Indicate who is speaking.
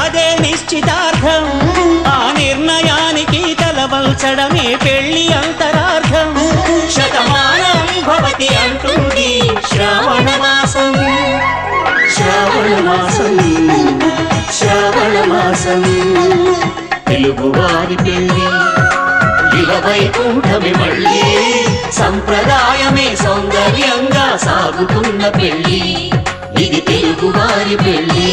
Speaker 1: అదే నిశ్చితార్థం, ఆ నిర్ణయానికి తలవల్చడమే పెళ్లి అంతరార్థం. శతమానం భవతి అంటుంది శ్రావణ మాసం, శ్రావణ మాసం, శ్రావణ మాసం. తెలుగువారి పెళ్లి వైకుంఠమి మళ్ళీ, సంప్రదాయమే సౌందర్యంగా సాగుతున్న పెళ్లి, ఇది తెలుగువారి పెళ్లి.